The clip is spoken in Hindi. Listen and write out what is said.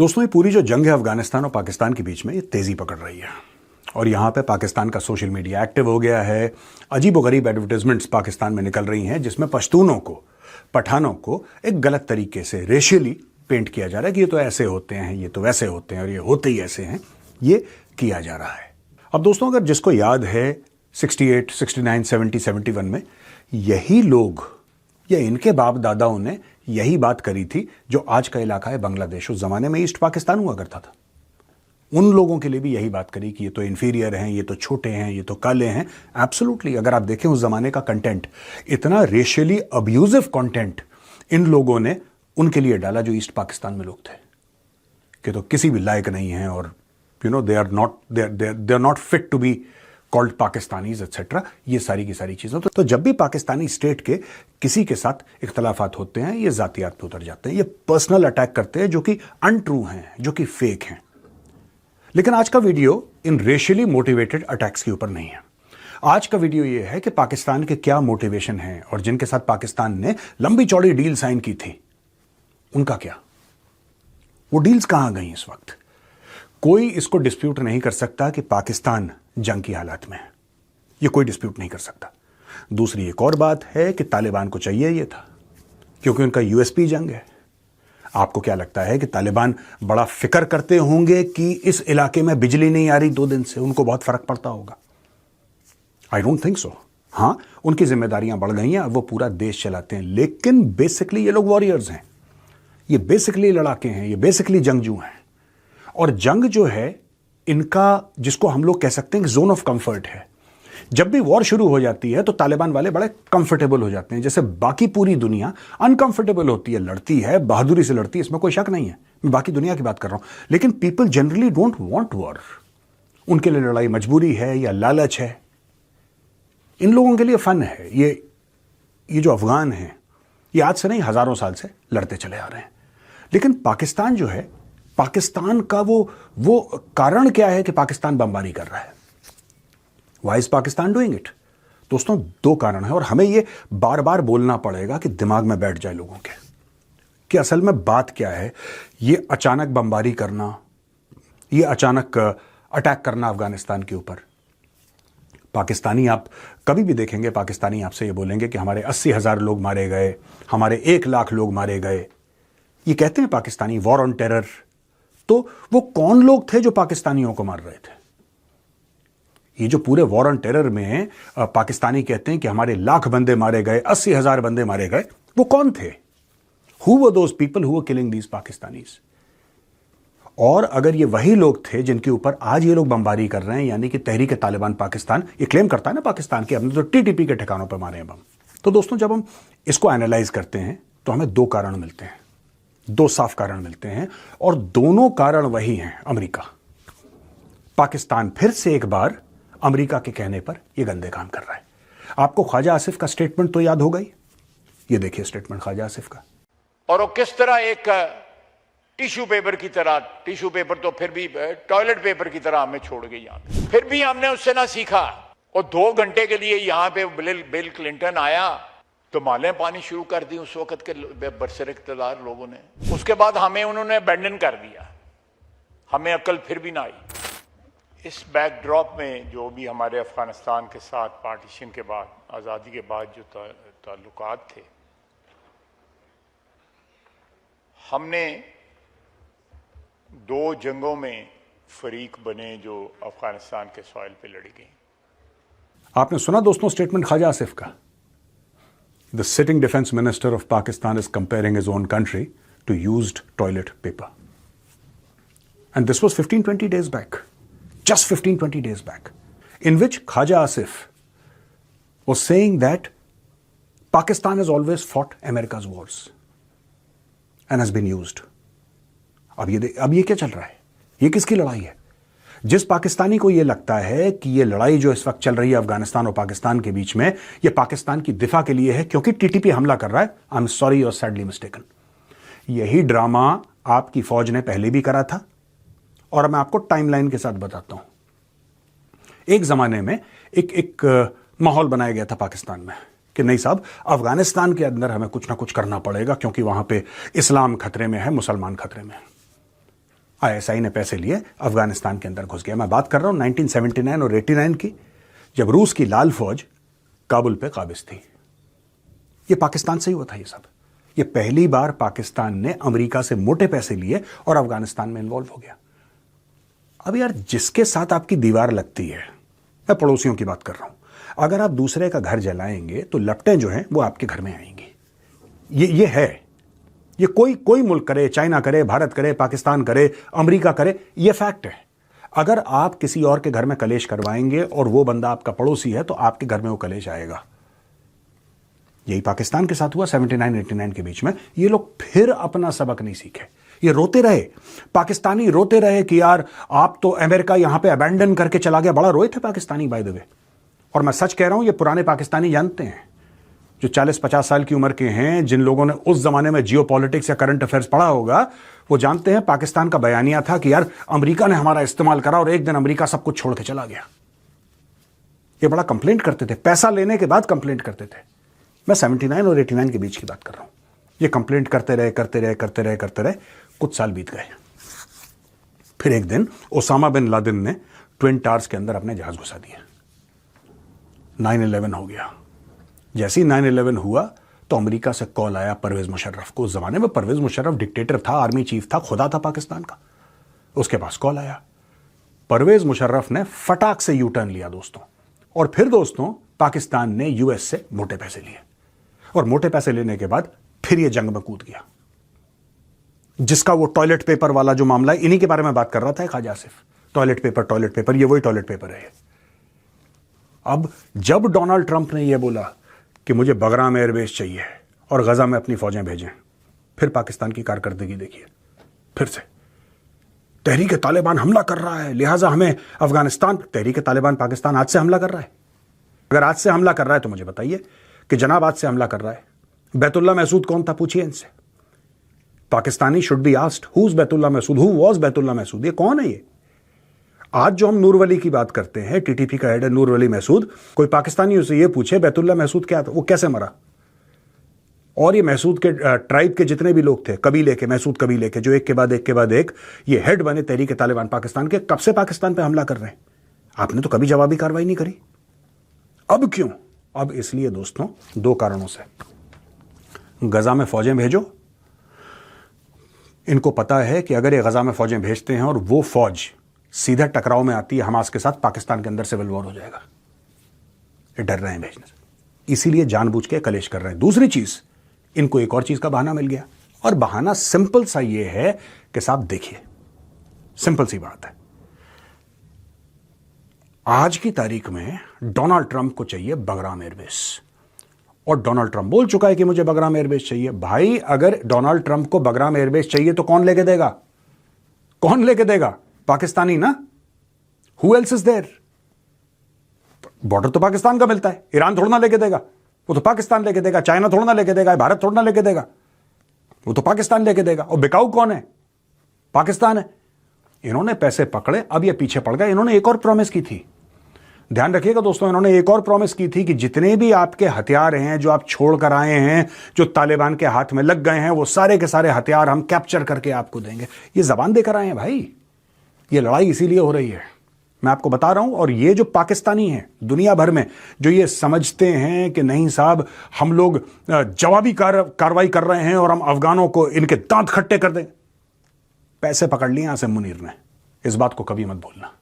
दोस्तों, ये पूरी जो जंग है अफगानिस्तान और पाकिस्तान के बीच में, ये तेजी पकड़ रही है और यहाँ पे पाकिस्तान का सोशल मीडिया एक्टिव हो गया है। अजीबोगरीब एडवर्टाइजमेंट्स पाकिस्तान में निकल रही हैं जिसमें पश्तूनों को, पठानों को एक गलत तरीके से रेशियली पेंट किया जा रहा है कि ये तो ऐसे होते हैं, ये तो वैसे होते हैं और ये होते ही ऐसे हैं, ये किया जा रहा है। अब दोस्तों, अगर जिसको याद है 68, 69, 70, 71 में यही लोग या इनके बाप दादाओं ने यही बात करी थी जो आज का इलाका है बांग्लादेश, उस जमाने में ईस्ट पाकिस्तान हुआ करता था। उन लोगों के लिए भी यही बात करी कि ये तो इंफीरियर हैं, ये तो छोटे हैं, ये तो काले हैं। एब्सोल्युटली, अगर आप देखें उस जमाने का कंटेंट, इतना रेशियली अब्यूजिव कंटेंट इन लोगों ने उनके लिए डाला जो ईस्ट पाकिस्तान में लोग थे कि तो किसी भी लायक नहीं है और they are not fit to be called Pakistanis etcetera, ये सारी की सारी चीजें। तो जब भी पाकिस्तानी स्टेट के किसी के साथ इख्तलाफात होते हैं, ये जातियात पे उतर जाते हैं, ये पर्सनल अटैक करते हैं जो कि अनट्रू हैं, जो कि फेक हैं। लेकिन आज का वीडियो इन रेशियली मोटिवेटेड अटैक्स के ऊपर नहीं है। आज का वीडियो ये है कि पाकिस्तान के क्या मोटिवेशन है और जिनके साथ पाकिस्तान ने लंबी चौड़ी डील साइन की थी, उनका क्या, वो डील्स कहां गई इस वक्त। कोई इसको डिस्प्यूट नहीं कर सकता कि पाकिस्तान जंग की हालात में है, ये कोई डिस्प्यूट नहीं कर सकता। दूसरी एक और बात है कि तालिबान को चाहिए ये था क्योंकि उनका यूएसपी जंग है। आपको क्या लगता है कि तालिबान बड़ा फिक्र करते होंगे कि इस इलाके में बिजली नहीं आ रही 2 दिन से, उनको बहुत फर्क पड़ता होगा? I don't think so. हां, उनकी जिम्मेदारियां बढ़ गई हैं, अब वो पूरा देश चलाते हैं, लेकिन बेसिकली ये लोग वॉरियर्स हैं, ये बेसिकली लड़ाके हैं, ये बेसिकली जंगजू हैं। और जंग जो है इनका, जिसको हम लोग कह सकते हैं कि जोन ऑफ कंफर्ट है। जब भी वॉर शुरू हो जाती है तो तालिबान वाले बड़े कंफर्टेबल हो जाते हैं, जैसे बाकी पूरी दुनिया अनकंफर्टेबल होती है, लड़ती है, बहादुरी से लड़ती है, इसमें कोई शक नहीं है, मैं बाकी दुनिया की बात कर रहा हूं। लेकिन people generally don't want war. उनके लिए लड़ाई मजबूरी है या लालच है। इन लोगों के लिए फन है। ये जो अफगान है, ये आज से नहीं हजारों साल से लड़ते चले आ रहे हैं। लेकिन पाकिस्तान जो है, पाकिस्तान का वो कारण क्या है कि पाकिस्तान बमबारी कर रहा है? Why is Pakistan doing it? दोस्तों, 2 कारण है और हमें ये बार बार बोलना पड़ेगा कि दिमाग में बैठ जाए लोगों के कि असल में बात क्या है। ये अचानक बमबारी करना, ये अचानक अटैक करना अफगानिस्तान के ऊपर। पाकिस्तानी, आप कभी भी देखेंगे पाकिस्तानी आपसे ये बोलेंगे कि हमारे 80,000 लोग मारे गए, हमारे 1 लाख लोग मारे गए। ये कहते हैं पाकिस्तानी वॉर ऑन टेरर। तो वो कौन लोग थे जो पाकिस्तानियों को मार रहे थे? ये जो पूरे वॉर ऑन टेरर में पाकिस्तानी कहते हैं कि हमारे 1 लाख बंदे मारे गए, 80,000 बंदे मारे गए, वो कौन थे? Who were those people who were killing these Pakistanis? और अगर ये वही लोग थे जिनके ऊपर आज ये लोग बमबारी कर रहे हैं, यानी कि तहरीक तालिबान पाकिस्तान, ये क्लेम करता है ना पाकिस्तान के, हमने तो टीटीपी के ठिकानों पर मारे हैं बम। तो दोस्तों, जब हम इसको एनालाइज करते हैं तो हमें 2 कारण मिलते हैं, 2 साफ कारण मिलते हैं और दोनों कारण वही हैं। अमेरिका, पाकिस्तान फिर से एक बार अमेरिका के कहने पर यह गंदे काम कर रहा है। आपको ख्वाजा आसिफ का स्टेटमेंट तो याद होगा ही। ये देखिए स्टेटमेंट ख्वाजा आसिफ का। और वो किस तरह एक टिश्यू पेपर की तरह, टिश्यू पेपर तो फिर भी टॉयलेट पेपर की तरह हमें छोड़ गई यहाँ पे। फिर भी हमने उससे ना सीखा। और 2 घंटे के लिए यहाँ पे बिल क्लिंटन आया तो मालें पानी शुरू कर दी उस वक्त के बरसर इख्तियार लोगों ने। उसके बाद हमें उन्होंने अबैंडन कर दिया, हमें अकल फिर भी ना आई। इस बैकड्रॉप में जो भी हमारे अफगानिस्तान के साथ पार्टीशन के बाद, आज़ादी के बाद जो ताल्लुकात थे, हमने 2 जंगों में फरीक बने जो अफगानिस्तान के सॉइल पे लड़ी गई। आपने सुना दोस्तों स्टेटमेंट ख्वाजा आसिफ का। The sitting defense minister of Pakistan is comparing his own country to used toilet paper. And this was 15-20 days back. Just 15-20 days back. In which Khaja Asif was saying that Pakistan has always fought America's wars and has been used. अब ये क्या चल रहा है? ये किसकी लड़ाई है? जिस पाकिस्तानी को यह लगता है कि यह लड़ाई जो इस वक्त चल रही है अफगानिस्तान और पाकिस्तान के बीच में, यह पाकिस्तान की दिफा के लिए है क्योंकि टीटीपी हमला कर रहा है, I am sorry, you are sadly mistaken. यही ड्रामा आपकी फौज ने पहले भी करा था और मैं आपको टाइमलाइन के साथ बताता हूं। एक जमाने में एक माहौल बनाया गया था पाकिस्तान में कि नहीं साहब, अफगानिस्तान के अंदर हमें कुछ ना कुछ करना पड़ेगा क्योंकि वहां पे इस्लाम खतरे में है, मुसलमान खतरे में है। आईएसआई ने पैसे लिए, अफगानिस्तान के अंदर घुस गया। मैं बात कर रहा हूं 1979 और 89 की, जब रूस की लाल फौज काबुल पे काबिज थी। ये पाकिस्तान से ही हुआ था ये सब। ये पहली बार पाकिस्तान ने अमेरिका से मोटे पैसे लिए और अफगानिस्तान में इन्वॉल्व हो गया। अब यार, जिसके साथ आपकी दीवार लगती है, मैं पड़ोसियों की बात कर रहा हूं, अगर आप दूसरे का घर जलाएंगे तो लपटें जो हैं वो आपके घर में आएंगी। ये है, ये कोई मुल्क करे, चाइना करे, भारत करे, पाकिस्तान करे, अमेरिका करे, ये फैक्ट है। अगर आप किसी और के घर में कलेश करवाएंगे और वो बंदा आपका पड़ोसी है तो आपके घर में वो कलेश आएगा। यही पाकिस्तान के साथ हुआ 79-89 के बीच में। ये लोग फिर अपना सबक नहीं सीखे, ये रोते रहे, पाकिस्तानी रोते रहे कि यार आप तो अमेरिका यहां पे अबैंडन करके चला गया। बड़ा रोए थे पाकिस्तानी, बाय द वे। और मैं सच कह रहा हूं, ये पुराने पाकिस्तानी जानते हैं, जो 40-50 साल की उम्र के हैं, जिन लोगों ने उस जमाने में जियो पॉलिटिक्स या करंट अफेयर्स पढ़ा होगा, वो जानते हैं पाकिस्तान का बयानिया था कि यार अमेरिका ने हमारा इस्तेमाल करा और एक दिन अमेरिका सब कुछ छोड़ के चला गया। ये बड़ा कंप्लेंट करते थे, पैसा लेने के बाद कंप्लेंट करते थे। मैं 79 और 89 के बीच की बात कर रहा हूं। ये कंप्लेंट करते रहे, कुछ साल बीत गए। फिर एक दिन ओसामा बिन लादेन ने ट्विन टावर्स के अंदर अपने जहाज घुसा दिए। 9/11 हो गया। जैसे ही 9/11 हुआ तो अमेरिका से कॉल आया परवेज मुशर्रफ को। उस जमाने में परवेज मुशर्रफ डिक्टेटर था, आर्मी चीफ था, खुदा था पाकिस्तान का। उसके पास कॉल आया। परवेज मुशर्रफ ने फटाक से यू टर्न लिया दोस्तों। और फिर दोस्तों, पाकिस्तान ने यूएस से मोटे पैसे लिए, और मोटे पैसे लेने के बाद फिर ये जंग में कूद गया। जिसका वो टॉयलेट पेपर वाला जो मामला है, इन्हीं के बारे में बात कर रहा था ख्वाजा आसिफ। टॉयलेट पेपर, ये वही टॉयलेट पेपर है। अब जब डोनाल्ड ट्रंप ने यह बोला कि मुझे बगराम एयरबेस चाहिए और गजा में अपनी फौजें भेजें, फिर पाकिस्तान की कारकर्दगी देखिए। फिर से तहरीक तालिबान हमला कर रहा है, लिहाजा हमें अफगानिस्तान। तहरीक तालिबान पाकिस्तान आज से हमला कर रहा है। अगर आज से हमला कर रहा है तो मुझे बताइए कि जनाब आज से हमला कर रहा है। बैतुल्ला महसूद कौन था, पूछिए इनसे। Pakistani should be asked, who is Baitullah Mehsud, who was Baitullah Mehsud, ये कौन है ये? आज जो हम नूर वली की बात करते हैं, टीटीपी का हेड है नूर वली महसूद, कोई पाकिस्तानी उसे ये पूछे बैतुल्ला महसूद क्या था, वो कैसे मरा? और ये महसूद के ट्राइब के जितने भी लोग थे, कबीले के, महसूद कबीले के, जो एक के बाद एक ये हेड बने तहरीक तालिबान पाकिस्तान के, कब से पाकिस्तान पे हमला कर रहे हैं? आपने तो कभी जवाबी कार्रवाई नहीं करी। अब क्यों? अब इसलिए दोस्तों, दो कारणों से। गजा में फौजें भेजो, इनको पता है कि अगर ये गजा में फौजें भेजते हैं और वो फौज सीधे टकराव में आती है हमास के साथ, पाकिस्तान के अंदर सिविल वॉर हो जाएगा। ये डर रहे हैं भेजने से, इसीलिए जानबूझ के कलेश कर रहे हैं। दूसरी चीज, इनको एक और चीज का बहाना मिल गया, और बहाना सिंपल सा ये है कि साहब देखिए, सिंपल सी बात है, आज की तारीख में डोनाल्ड ट्रंप को चाहिए बगराम एयरबेस, और डोनाल्ड ट्रंप बोल चुका है कि मुझे बगराम एयरबेस चाहिए। भाई, अगर डोनाल्ड ट्रंप को बगराम एयरबेस चाहिए तो कौन लेके देगा? कौन लेके देगा? पाकिस्तानी ना। Who else is there? Border तो पाकिस्तान का मिलता है, ईरान थोड़ा ना लेके देगा, वो तो पाकिस्तान लेके देगा। चाइना थोड़ा ना लेके देगा, भारत थोड़ा ना लेके देगा, वो तो पाकिस्तान लेके देगा। और बिकाऊ कौन है? पाकिस्तान है। इन्होंने पैसे पकड़े, अब ये पीछे पड़ गए। इन्होंने एक और प्रॉमिस की थी, ध्यान रखिएगा दोस्तों, इन्होंने एक और प्रॉमिस की थी कि जितने भी आपके हथियार हैं जो आप छोड़ कर आए हैं, जो तालिबान के हाथ में लग गए हैं, वो सारे के सारे हथियार हम कैप्चर करके आपको देंगे। ये जबान देकर आए हैं भाई। ये लड़ाई इसीलिए हो रही है, मैं आपको बता रहा हूं। और ये जो पाकिस्तानी हैं दुनिया भर में, जो ये समझते हैं कि नहीं साहब हम लोग जवाबी कार्रवाई कर रहे हैं और हम अफगानों को इनके दांत खट्टे कर दें, पैसे पकड़ लिए आसिम मुनीर ने। इस बात को कभी मत भूलना।